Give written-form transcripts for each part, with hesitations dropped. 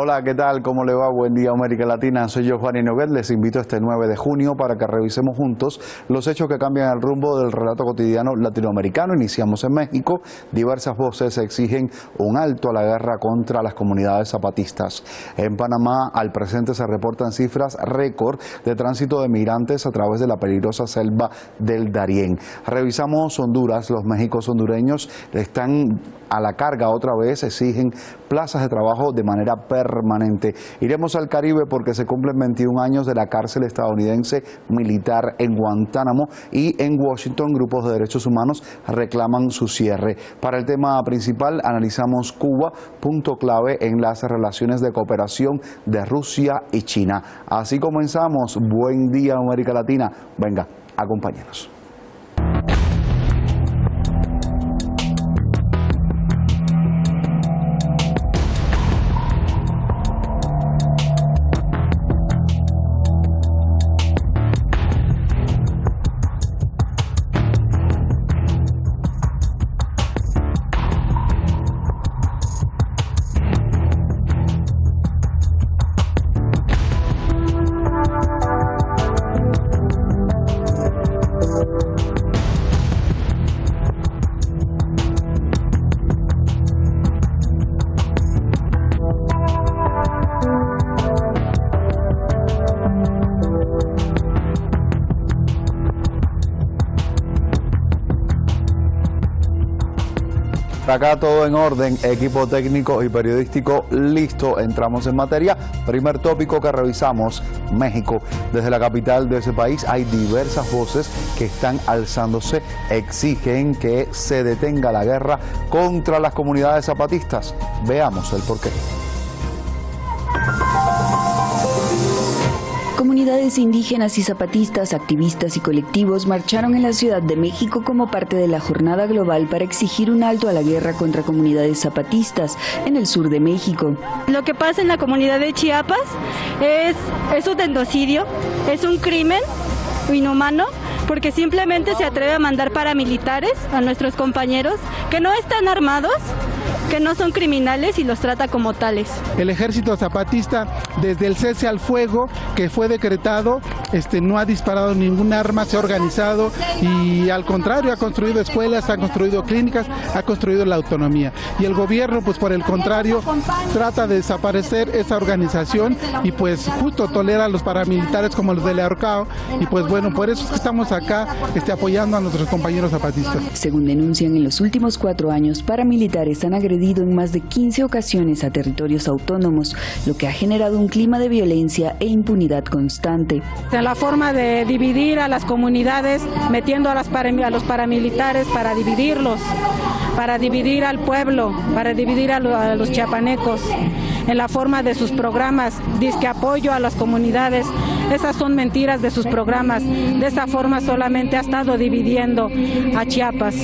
Hola, ¿qué tal? ¿Cómo le va? Buen día, América Latina. Soy yo, Juan Inoguet. Les invito este 9 de junio para que revisemos juntos los hechos que cambian el rumbo del relato cotidiano latinoamericano. Iniciamos en México. Diversas voces exigen un alto a la guerra contra las comunidades zapatistas. En Panamá, al presente se reportan cifras récord de tránsito de migrantes a través de la peligrosa selva del Darién. Revisamos Honduras. Los Méxicos hondureños están a la carga otra vez, exigen plazas de trabajo de manera permanente. Iremos al Caribe porque se cumplen 21 años de la cárcel estadounidense militar en Guantánamo y en Washington grupos de derechos humanos reclaman su cierre. Para el tema principal analizamos Cuba, punto clave en las relaciones de cooperación de Rusia y China. Así comenzamos. Buen día, América Latina. Venga, acompáñenos. Acá todo en orden, equipo técnico y periodístico listo, entramos en materia. Primer tópico que revisamos, México. Desde la capital de ese país hay diversas voces que están alzándose, exigen que se detenga la guerra contra las comunidades zapatistas. Veamos el porqué. Comunidades indígenas y zapatistas, activistas y colectivos marcharon en la Ciudad de México como parte de la jornada global para exigir un alto a la guerra contra comunidades zapatistas en el sur de México. Lo que pasa en la comunidad de Chiapas es un genocidio, es un crimen inhumano, porque simplemente se atreve a mandar paramilitares a nuestros compañeros que no están armados, que no son criminales y los trata como tales. El ejército zapatista, desde el cese al fuego que fue decretado, no ha disparado ningún arma, se ha organizado y al contrario ha construido escuelas, ha construido clínicas, ha construido la autonomía. Y el gobierno, pues por el contrario, trata de desaparecer esa organización y pues justo tolera a los paramilitares como los de Arcao y pues bueno, por eso es que estamos acá apoyando a nuestros compañeros zapatistas. Según denuncian, en los últimos 4 años, paramilitares han agredido en más de 15 ocasiones a territorios autónomos, lo que ha generado un clima de violencia e impunidad constante. La forma de dividir a las comunidades, metiendo a los paramilitares para dividirlos, para dividir al pueblo, para dividir a los chiapanecos, en la forma de sus programas, disque apoyo a las comunidades. Esas son mentiras de sus programas. De esa forma solamente ha estado dividiendo a Chiapas.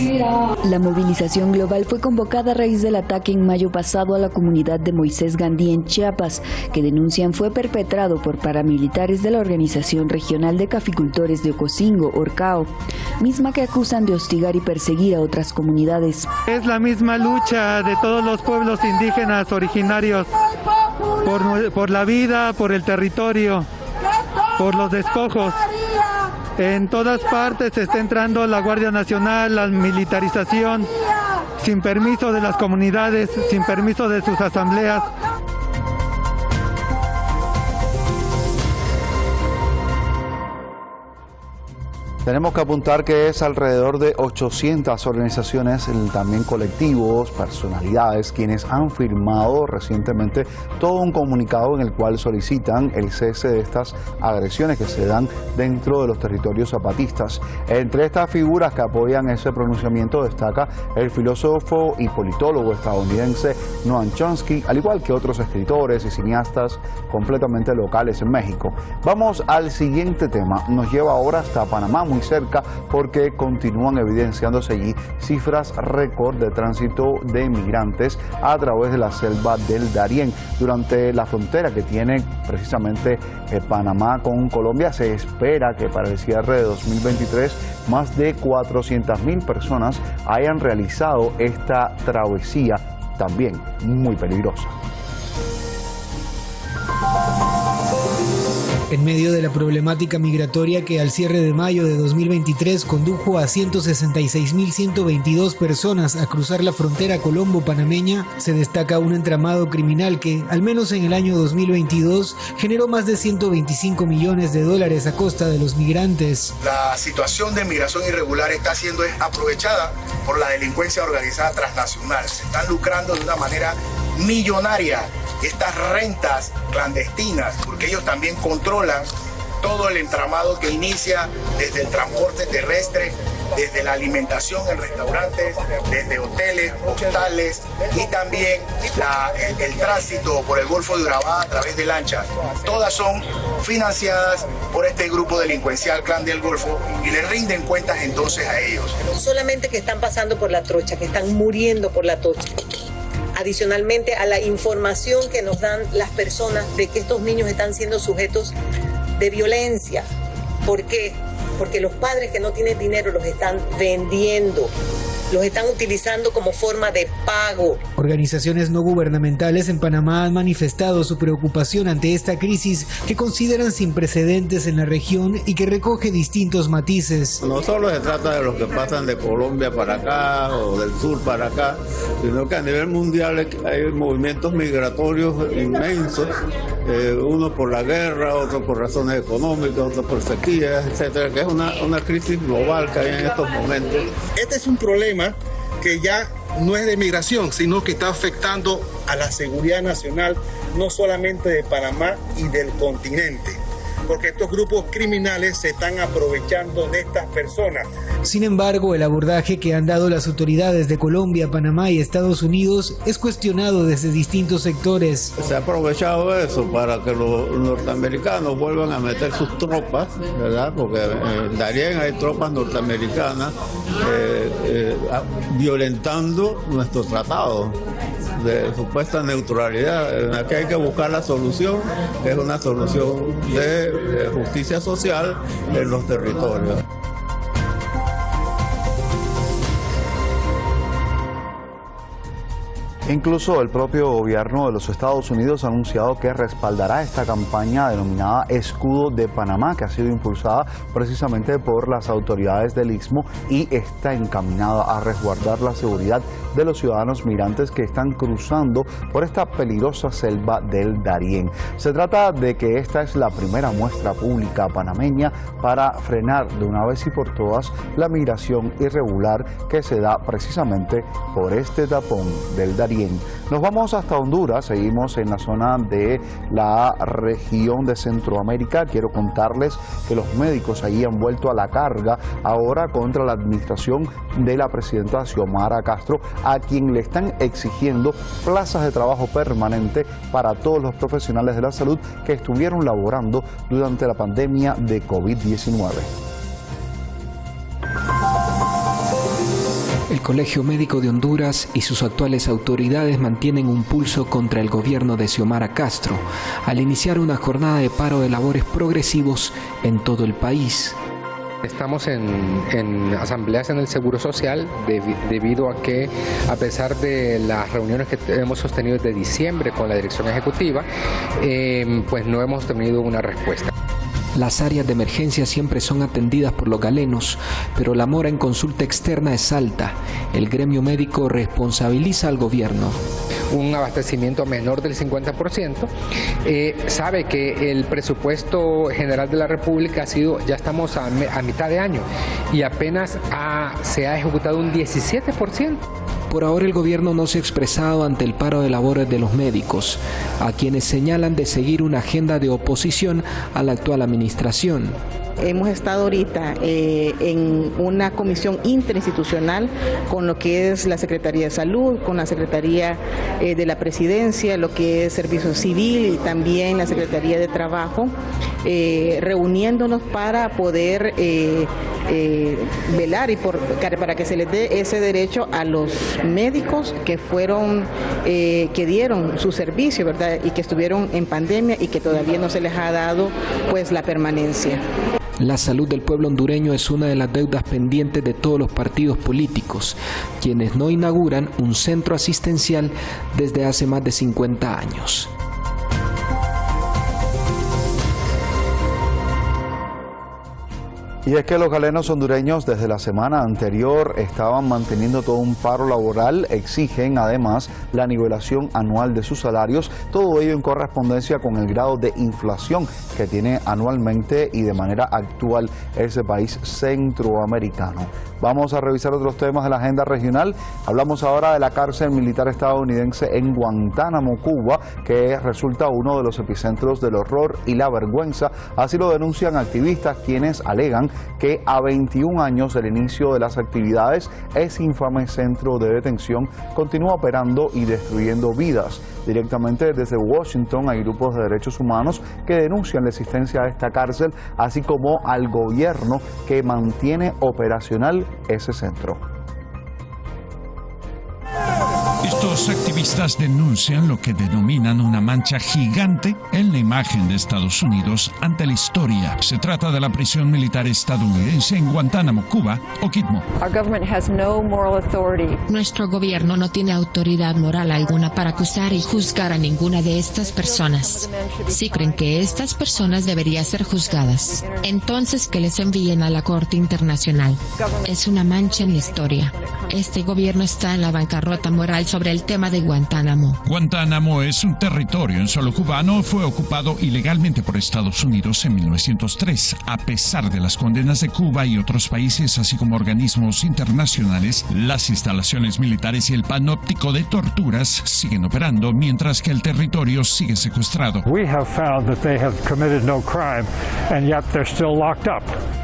La movilización global fue convocada a raíz del ataque en mayo pasado a la comunidad de Moisés Gandhi en Chiapas, que denuncian fue perpetrado por paramilitares de la Organización Regional de Caficultores de Ocosingo, Orcao, misma que acusan de hostigar y perseguir a otras comunidades. Es la misma lucha de todos los pueblos indígenas originarios por la vida, por el territorio, por los despojos. En todas partes se está entrando la Guardia Nacional, la militarización, sin permiso de las comunidades, sin permiso de sus asambleas. Tenemos que apuntar que es alrededor de 800 organizaciones, también colectivos, personalidades, quienes han firmado recientemente todo un comunicado en el cual solicitan el cese de estas agresiones que se dan dentro de los territorios zapatistas. Entre estas figuras que apoyan ese pronunciamiento destaca el filósofo y politólogo estadounidense Noam Chomsky, al igual que otros escritores y cineastas completamente locales en México. Vamos al siguiente tema. Nos lleva ahora hasta Panamá, muy cerca, porque continúan evidenciándose allí cifras récord de tránsito de migrantes a través de la selva del Darién. Durante la frontera que tiene precisamente Panamá con Colombia, se espera que para el cierre de 2023 más de 400.000 personas hayan realizado esta travesía, también muy peligrosa. En medio de la problemática migratoria que al cierre de mayo de 2023 condujo a 166.122 personas a cruzar la frontera colombo-panameña, se destaca un entramado criminal que, al menos en el año 2022, generó más de 125 millones de dólares a costa de los migrantes. La situación de migración irregular está siendo aprovechada por la delincuencia organizada transnacional. Se están lucrando de una manera millonaria estas rentas clandestinas, porque ellos también controlan todo el entramado que inicia desde el transporte terrestre, desde la alimentación en restaurantes, desde hoteles, hostales y también el tránsito por el Golfo de Urabá a través de lanchas. Todas son financiadas por este grupo delincuencial Clan del Golfo y le rinden cuentas entonces a ellos. No solamente que están pasando por la trocha, que están muriendo por la trocha. Adicionalmente a la información que nos dan las personas de que estos niños están siendo sujetos de violencia. ¿Por qué? Porque los padres que no tienen dinero los están vendiendo, los están utilizando como forma de pago. Organizaciones no gubernamentales en Panamá han manifestado su preocupación ante esta crisis que consideran sin precedentes en la región y que recoge distintos matices. No solo se trata de los que pasan de Colombia para acá o del sur para acá, sino que a nivel mundial hay movimientos migratorios inmensos, uno por la guerra, otro por razones económicas, otro por sequías, etcétera, que es una crisis global que hay en estos momentos. Este es un problema que ya no es de migración, sino que está afectando a la seguridad nacional, no solamente de Panamá y del continente, porque estos grupos criminales se están aprovechando de estas personas. Sin embargo, el abordaje que han dado las autoridades de Colombia, Panamá y Estados Unidos es cuestionado desde distintos sectores. Se ha aprovechado eso para que los norteamericanos vuelvan a meter sus tropas, ¿verdad? Porque en Darién hay tropas norteamericanas violentando nuestro tratado de supuesta neutralidad. Aquí hay que buscar la solución, que es una solución de justicia social en los territorios. Incluso el propio gobierno de los Estados Unidos ha anunciado que respaldará esta campaña denominada Escudo de Panamá, que ha sido impulsada precisamente por las autoridades del Istmo y está encaminada a resguardar la seguridad de los ciudadanos migrantes que están cruzando por esta peligrosa selva del Darién. Se trata de que esta es la primera muestra pública panameña para frenar de una vez y por todas la migración irregular que se da precisamente por este tapón del Darién. Nos vamos hasta Honduras, seguimos en la zona de la región de Centroamérica. Quiero contarles que los médicos allí han vuelto a la carga ahora contra la administración de la presidenta Xiomara Castro, a quien le están exigiendo plazas de trabajo permanente para todos los profesionales de la salud que estuvieron laborando durante la pandemia de COVID-19. El Colegio Médico de Honduras y sus actuales autoridades mantienen un pulso contra el gobierno de Xiomara Castro al iniciar una jornada de paro de labores progresivos en todo el país. Estamos en asambleas en el Seguro Social debido a que, a pesar de las reuniones que hemos sostenido desde diciembre con la dirección ejecutiva, pues no hemos tenido una respuesta. Las áreas de emergencia siempre son atendidas por los galenos, pero la mora en consulta externa es alta. El gremio médico responsabiliza al gobierno. Un abastecimiento menor del 50%, sabe que el presupuesto general de la República ya estamos a mitad de año y apenas se ha ejecutado un 17%. Por ahora el gobierno no se ha expresado ante el paro de labores de los médicos, a quienes señalan de seguir una agenda de oposición a la actual administración. Hemos estado ahorita en una comisión interinstitucional con lo que es la Secretaría de Salud, con la Secretaría de la Presidencia, lo que es Servicio Civil y también la Secretaría de Trabajo, reuniéndonos para poder velar y para que se les dé ese derecho a los médicos que que dieron su servicio, ¿verdad? Y que estuvieron en pandemia y que todavía no se les ha dado pues la permanencia. La salud del pueblo hondureño es una de las deudas pendientes de todos los partidos políticos, quienes no inauguran un centro asistencial desde hace más de 50 años. Y es que los galenos hondureños desde la semana anterior estaban manteniendo todo un paro laboral, exigen además la nivelación anual de sus salarios, todo ello en correspondencia con el grado de inflación que tiene anualmente y de manera actual ese país centroamericano. Vamos a revisar otros temas de la agenda regional. Hablamos ahora de la cárcel militar estadounidense en Guantánamo, Cuba, que resulta uno de los epicentros del horror y la vergüenza. Así lo denuncian activistas quienes alegan que a 21 años del inicio de las actividades, ese infame centro de detención continúa operando y destruyendo vidas. Directamente desde Washington hay grupos de derechos humanos que denuncian la existencia de esta cárcel, así como al gobierno que mantiene operacional ese centro. Estos activistas denuncian lo que denominan una mancha gigante en la imagen de Estados Unidos ante la historia. Se trata de la prisión militar estadounidense en Guantánamo, Cuba, Oquitmo. Nuestro gobierno no tiene autoridad moral alguna para acusar y juzgar a ninguna de estas personas. Si creen que estas personas deberían ser juzgadas, entonces que les envíen a la Corte Internacional. Es una mancha en la historia. Este gobierno está en la bancarrota moral sobre el tema de Guantánamo. Guantánamo es un territorio en suelo cubano, fue ocupado ilegalmente por Estados Unidos en 1903. A pesar de las condenas de Cuba y otros países, así como organismos internacionales, las instalaciones militares y el panóptico de torturas siguen operando, mientras que el territorio sigue secuestrado.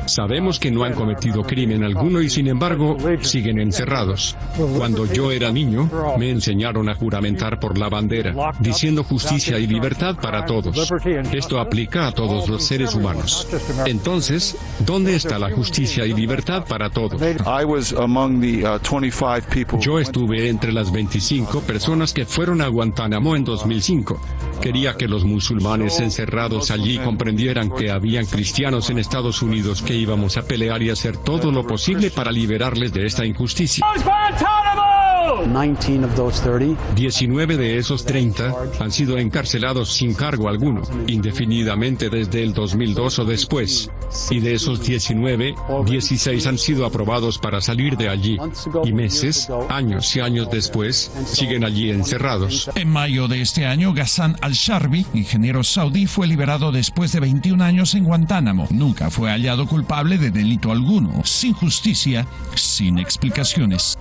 Sabemos que no han cometido crimen alguno y sin embargo siguen encerrados. Cuando yo era niño, me enseñaron a juramentar por la bandera, diciendo justicia y libertad para todos. Esto aplica a todos los seres humanos. Entonces, ¿dónde está la justicia y libertad para todos? Yo estuve entre las 25 personas que fueron a Guantánamo en 2005. Quería que los musulmanes encerrados allí comprendieran que habían cristianos en Estados Unidos que íbamos a pelear y hacer todo lo posible para liberarles de esta injusticia. 19 de esos 30 han sido encarcelados sin cargo alguno, indefinidamente desde el 2002 o después. Y de esos 19, 16 han sido aprobados para salir de allí. Y meses, años y años después, siguen allí encerrados. En mayo de este año, Ghassan al-Sharbi, ingeniero saudí, fue liberado después de 21 años en Guantánamo. Nunca fue hallado culpable de delito alguno, sin justicia, sin explicaciones.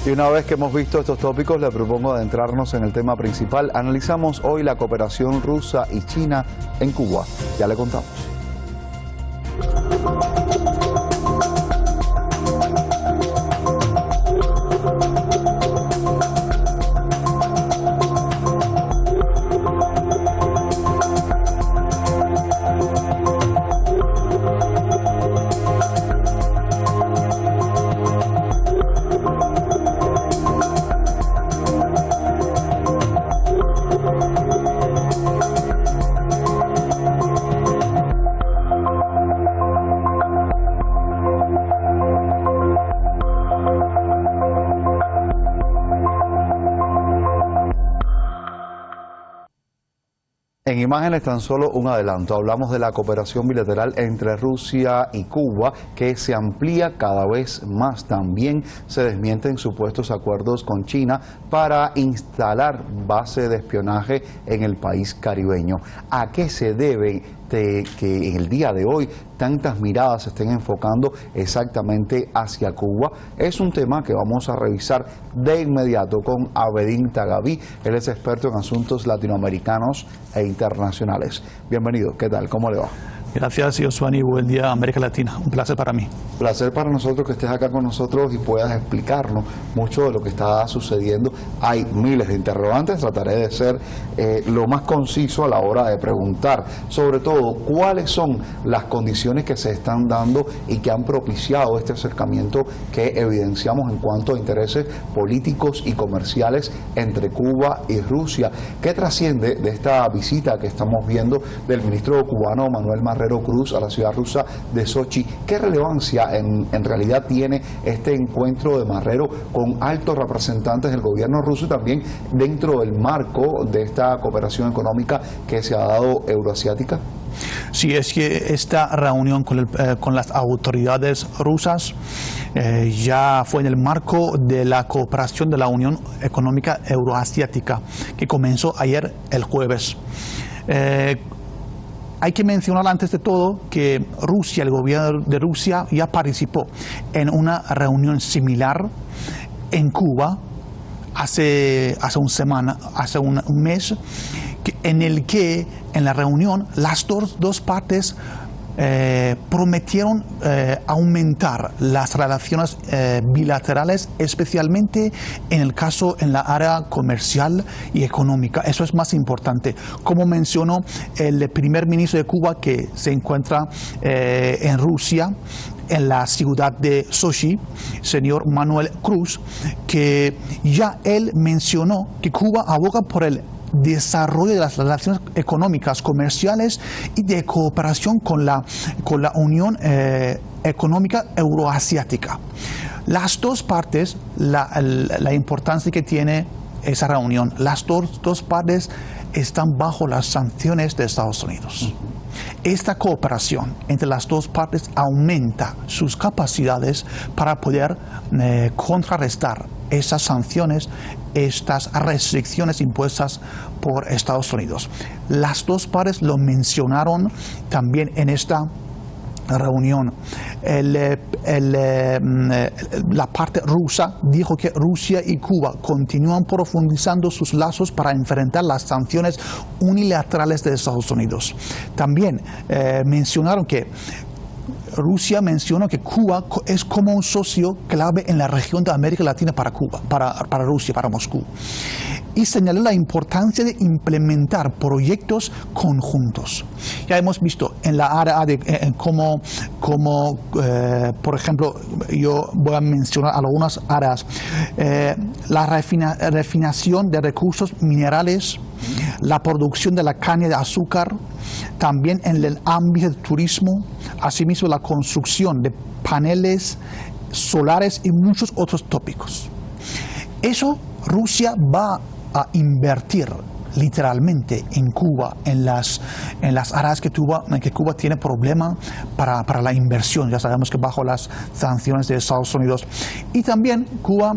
Y una vez que hemos visto estos tópicos, le propongo adentrarnos en el tema principal. Analizamos hoy la cooperación rusa y China en Cuba. Ya le contamos. En imágenes tan solo un adelanto, hablamos de la cooperación bilateral entre Rusia y Cuba que se amplía cada vez más. También se desmienten supuestos acuerdos con China para instalar base de espionaje en el país caribeño. ¿A qué se debe que en el día de hoy tantas miradas se estén enfocando exactamente hacia Cuba? Es un tema que vamos a revisar de inmediato con Abedín Tagaví. Él es experto en asuntos latinoamericanos e internacionales. Bienvenido, ¿qué tal? ¿Cómo le va? Gracias, Yosuani. Buen día, América Latina. Un placer para mí. Placer para nosotros que estés acá con nosotros y puedas explicarnos mucho de lo que está sucediendo. Hay miles de interrogantes, trataré de ser lo más conciso a la hora de preguntar, sobre todo, cuáles son las condiciones que se están dando y que han propiciado este acercamiento que evidenciamos en cuanto a intereses políticos y comerciales entre Cuba y Rusia. ¿Qué trasciende de esta visita que estamos viendo del ministro cubano Manuel Marrero Marrero Cruz a la ciudad rusa de Sochi. ¿Qué relevancia en realidad tiene este encuentro de Marrero con altos representantes del gobierno ruso y también dentro del marco de esta cooperación económica que se ha dado euroasiática? Sí, es que esta reunión con las autoridades rusas ya fue en el marco de la cooperación de la Unión Económica Euroasiática, que comenzó ayer el jueves. Hay que mencionar antes de todo que Rusia, el gobierno de Rusia, ya participó en una reunión similar en Cuba hace un mes, en el que en la reunión las dos partes prometieron aumentar las relaciones bilaterales, especialmente en la área comercial y económica. Eso es más importante. Como mencionó el primer ministro de Cuba, que se encuentra en Rusia, en la ciudad de Sochi, señor Manuel Cruz, que ya él mencionó que Cuba aboga por el desarrollo de las relaciones económicas, comerciales y de cooperación con la Unión Económica Euroasiática. Las dos partes, la importancia que tiene esa reunión, las dos partes están bajo las sanciones de Estados Unidos. Esta cooperación entre las dos partes aumenta sus capacidades para poder contrarrestar esas sanciones, estas restricciones impuestas por Estados Unidos. Las dos partes lo mencionaron también en esta reunión. La parte rusa dijo que Rusia y Cuba continúan profundizando sus lazos para enfrentar las sanciones unilaterales de Estados Unidos. También mencionaron que Rusia mencionó que Cuba es como un socio clave en la región de América Latina para Cuba, para Rusia, para Moscú. Y señaló la importancia de implementar proyectos conjuntos. Ya hemos visto en la área de por ejemplo, yo voy a mencionar algunas áreas, la refinación de recursos minerales, la producción de la caña de azúcar, también en el ámbito del turismo, asimismo la construcción de paneles solares y muchos otros tópicos. Eso Rusia va a invertir literalmente en Cuba, en las áreas que Cuba tiene problema para la inversión. Ya sabemos que bajo las sanciones de Estados Unidos. Y también Cuba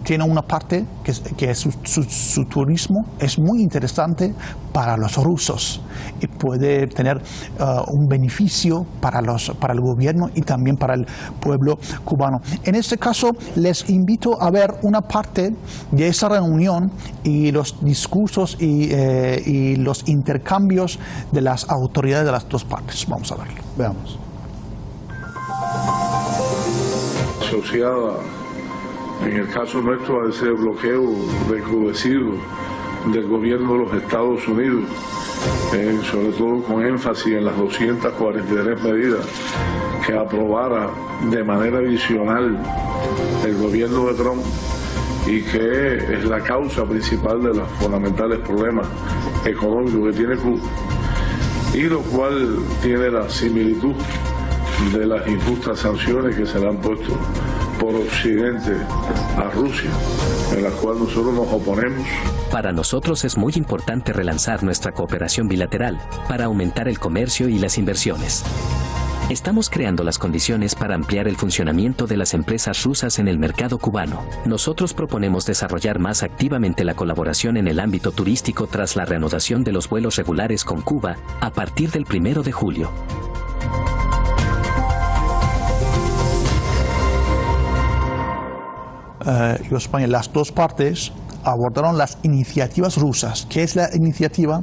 tiene una parte que su turismo es muy interesante para los rusos y puede tener un beneficio para el gobierno y también para el pueblo cubano. En este caso, les invito a ver una parte de esa reunión y los discursos y los intercambios de las autoridades de las dos partes. Vamos a verlo. Veamos. Asociada, en el caso nuestro, a ese bloqueo recrudecido del gobierno de los Estados Unidos, sobre todo con énfasis en las 243 medidas que aprobara de manera adicional el gobierno de Trump y que es la causa principal de los fundamentales problemas económicos que tiene Cuba, y lo cual tiene la similitud de las injustas sanciones que se le han puesto por Occidente a Rusia, en las cuales nosotros nos oponemos. Para nosotros es muy importante relanzar nuestra cooperación bilateral para aumentar el comercio y las inversiones. Estamos creando las condiciones para ampliar el funcionamiento de las empresas rusas en el mercado cubano. Nosotros proponemos desarrollar más activamente la colaboración en el ámbito turístico tras la reanudación de los vuelos regulares con Cuba a partir del 1 de julio. España, las dos partes abordaron las iniciativas rusas. ¿Qué es la iniciativa?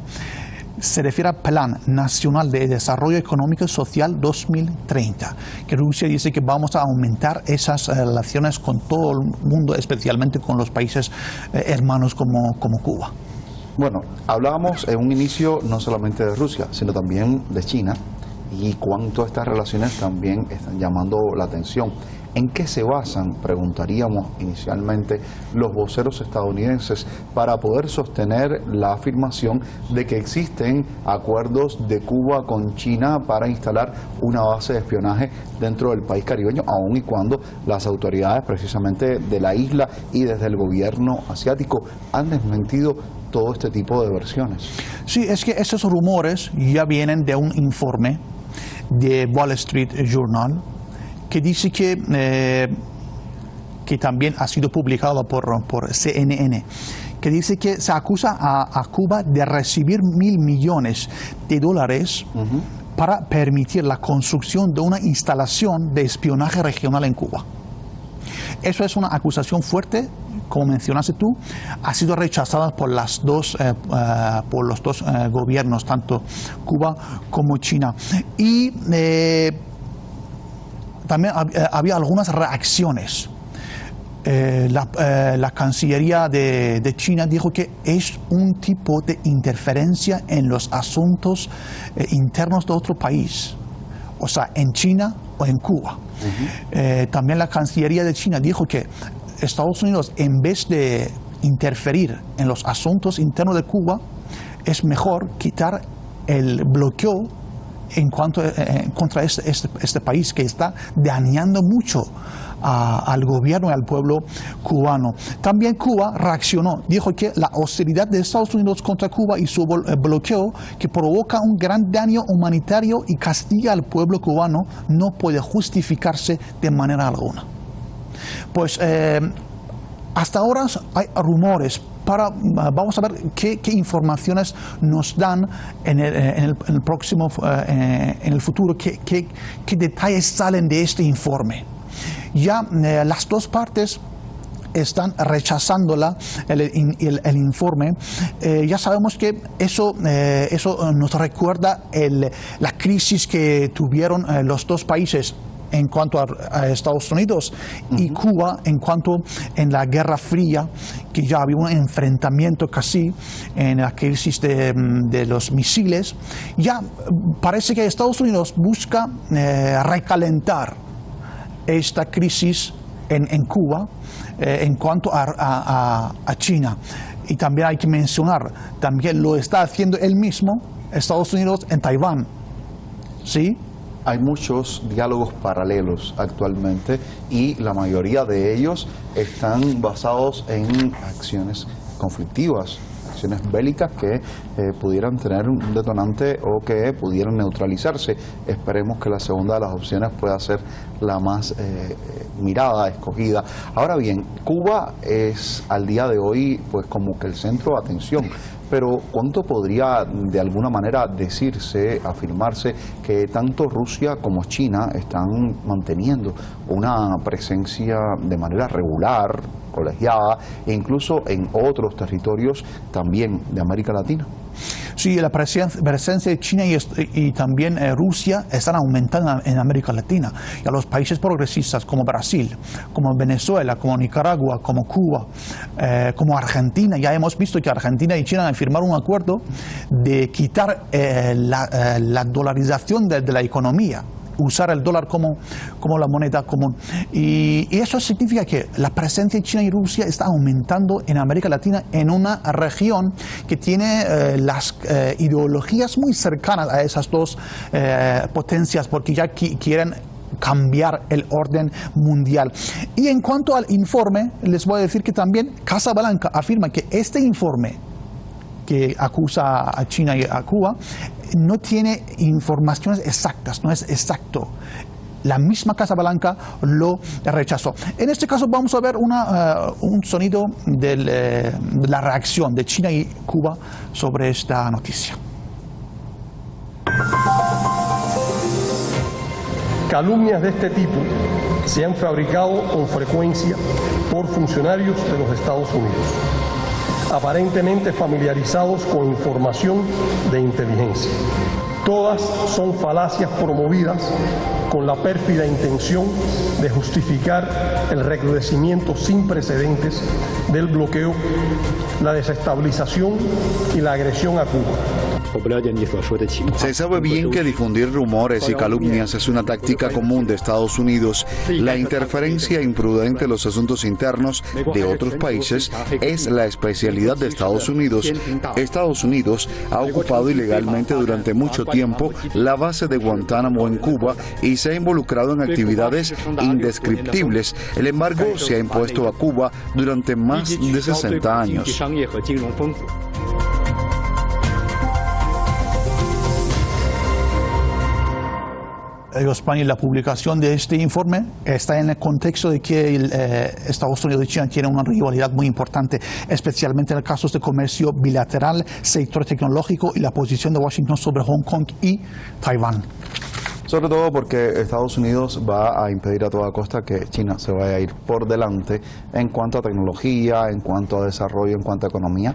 Se refiere al Plan Nacional de Desarrollo Económico y Social 2030, que Rusia dice que vamos a aumentar esas relaciones con todo el mundo, especialmente con los países hermanos como Cuba. Bueno, hablábamos en un inicio no solamente de Rusia, sino también de China, y cuánto estas relaciones también están llamando la atención. ¿En qué se basan, preguntaríamos inicialmente, los voceros estadounidenses para poder sostener la afirmación de que existen acuerdos de Cuba con China para instalar una base de espionaje dentro del país caribeño, aun y cuando las autoridades precisamente de la isla y desde el gobierno asiático han desmentido todo este tipo de versiones? Sí, es que esos rumores ya vienen de un informe de Wall Street Journal que dice que también ha sido publicado por CNN, que dice que se acusa a Cuba de recibir $1.000 millones para permitir la construcción de una instalación de espionaje regional en Cuba. Eso es una acusación fuerte, como mencionaste tú, ha sido rechazada por los dos gobiernos, tanto Cuba como China. Y también había algunas reacciones. La Cancillería de China dijo que es un tipo de interferencia en los asuntos internos de otro país, o sea, en China o en Cuba. También la Cancillería de China dijo que Estados Unidos, en vez de interferir en los asuntos internos de Cuba, es mejor quitar el bloqueo contra este país que está dañando mucho al gobierno y al pueblo cubano. También Cuba reaccionó, dijo que la hostilidad de Estados Unidos contra Cuba y su bloqueo, que provoca un gran daño humanitario y castiga al pueblo cubano, no puede justificarse de manera alguna. Pues hasta ahora hay rumores. Vamos a ver qué informaciones nos dan en el futuro, qué detalles salen de este informe. Ya las dos partes están rechazándola, el informe. Ya sabemos que eso nos recuerda la crisis que tuvieron los dos países en cuanto a Estados Unidos y Cuba en cuanto en la Guerra Fría, que ya había un enfrentamiento casi en la crisis de los misiles. Ya parece que Estados Unidos busca recalentar esta crisis en Cuba en cuanto a China. Y también hay que mencionar, también lo está haciendo él mismo, Estados Unidos, en Taiwán. ¿Sí? Hay muchos diálogos paralelos actualmente y la mayoría de ellos están basados en acciones conflictivas, acciones bélicas que pudieran tener un detonante o que pudieran neutralizarse. Esperemos que la segunda de las opciones pueda ser la más mirada, escogida. Ahora bien, Cuba es al día de hoy pues como que el centro de atención. Pero ¿cuánto podría de alguna manera decirse, afirmarse que tanto Rusia como China están manteniendo una presencia de manera regular, colegiada, e incluso en otros territorios también de América Latina? Sí, la presencia de China y también Rusia están aumentando en América Latina. Y a los países progresistas como Brasil, como Venezuela, como Nicaragua, como Cuba, como Argentina. Ya hemos visto que Argentina y China han firmado un acuerdo de quitar la dolarización de la economía, usar el dólar como la moneda común. Y eso significa que la presencia de China y Rusia está aumentando en América Latina, en una región que tiene las ideologías muy cercanas a esas dos potencias, porque ya quieren cambiar el orden mundial. Y en cuanto al informe, les voy a decir que también Casa Blanca afirma que este informe que acusa a China y a Cuba no tiene informaciones exactas, no es exacto. La misma Casa Blanca lo rechazó. En este caso vamos a ver un sonido de la reacción de China y Cuba sobre esta noticia. Calumnias de este tipo se han fabricado con frecuencia por funcionarios de los Estados Unidos, aparentemente familiarizados con información de inteligencia. Todas son falacias promovidas con la pérfida intención de justificar el recrudecimiento sin precedentes del bloqueo, la desestabilización y la agresión a Cuba. Se sabe bien que difundir rumores y calumnias es una táctica común de Estados Unidos. La interferencia imprudente en los asuntos internos de otros países es la especialidad de Estados Unidos. Estados Unidos ha ocupado ilegalmente durante mucho tiempo la base de Guantánamo en Cuba y se ha involucrado en actividades indescriptibles. El embargo se ha impuesto a Cuba durante más de 60 años. España, la publicación de este informe está en el contexto de que Estados Unidos y China tienen una rivalidad muy importante, especialmente en casos de comercio bilateral, sector tecnológico y la posición de Washington sobre Hong Kong y Taiwán. Sobre todo porque Estados Unidos va a impedir a toda costa que China se vaya a ir por delante en cuanto a tecnología, en cuanto a desarrollo, en cuanto a economía.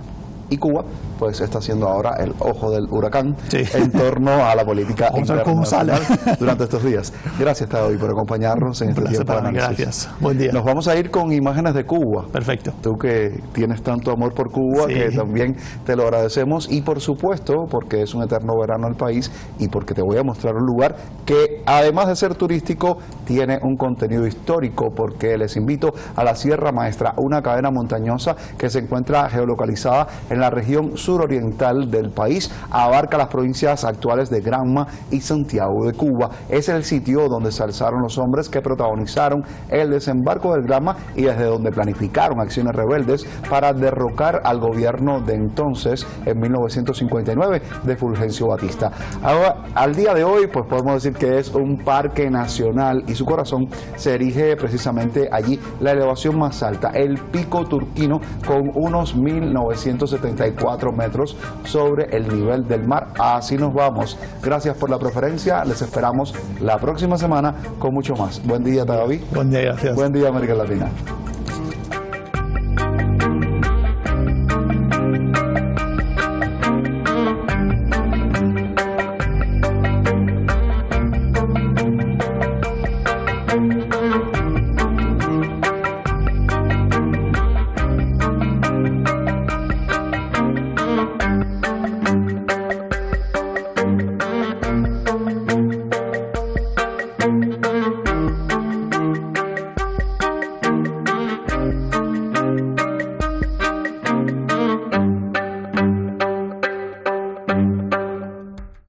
Y Cuba, pues, está siendo ahora el ojo del huracán en torno a la política internacional durante estos días. Gracias, Tadaví, por acompañarnos en este tiempo de análisis. Gracias. Buen día. Nos vamos a ir con imágenes de Cuba. Perfecto. Tú que tienes tanto amor por Cuba, que también te lo agradecemos. Y por supuesto, porque es un eterno verano al país y porque te voy a mostrar un lugar que, además de ser turístico, tiene un contenido histórico, porque les invito a la Sierra Maestra, una cadena montañosa que se encuentra geolocalizada en la región suroriental del país. Abarca las provincias actuales de Granma y Santiago de Cuba. Es el sitio donde se alzaron los hombres que protagonizaron el desembarco del Granma y desde donde planificaron acciones rebeldes para derrocar al gobierno de entonces, en 1959, de Fulgencio Batista. Ahora, al día de hoy, pues podemos decir que es un parque nacional y su corazón se erige precisamente allí, la elevación más alta, el Pico Turquino, con unos 1974 metros sobre el nivel del mar. Así nos vamos. Gracias por la preferencia. Les esperamos la próxima semana con mucho más. Buen día, Tadaví. Buen día, gracias. Buen día, América Latina.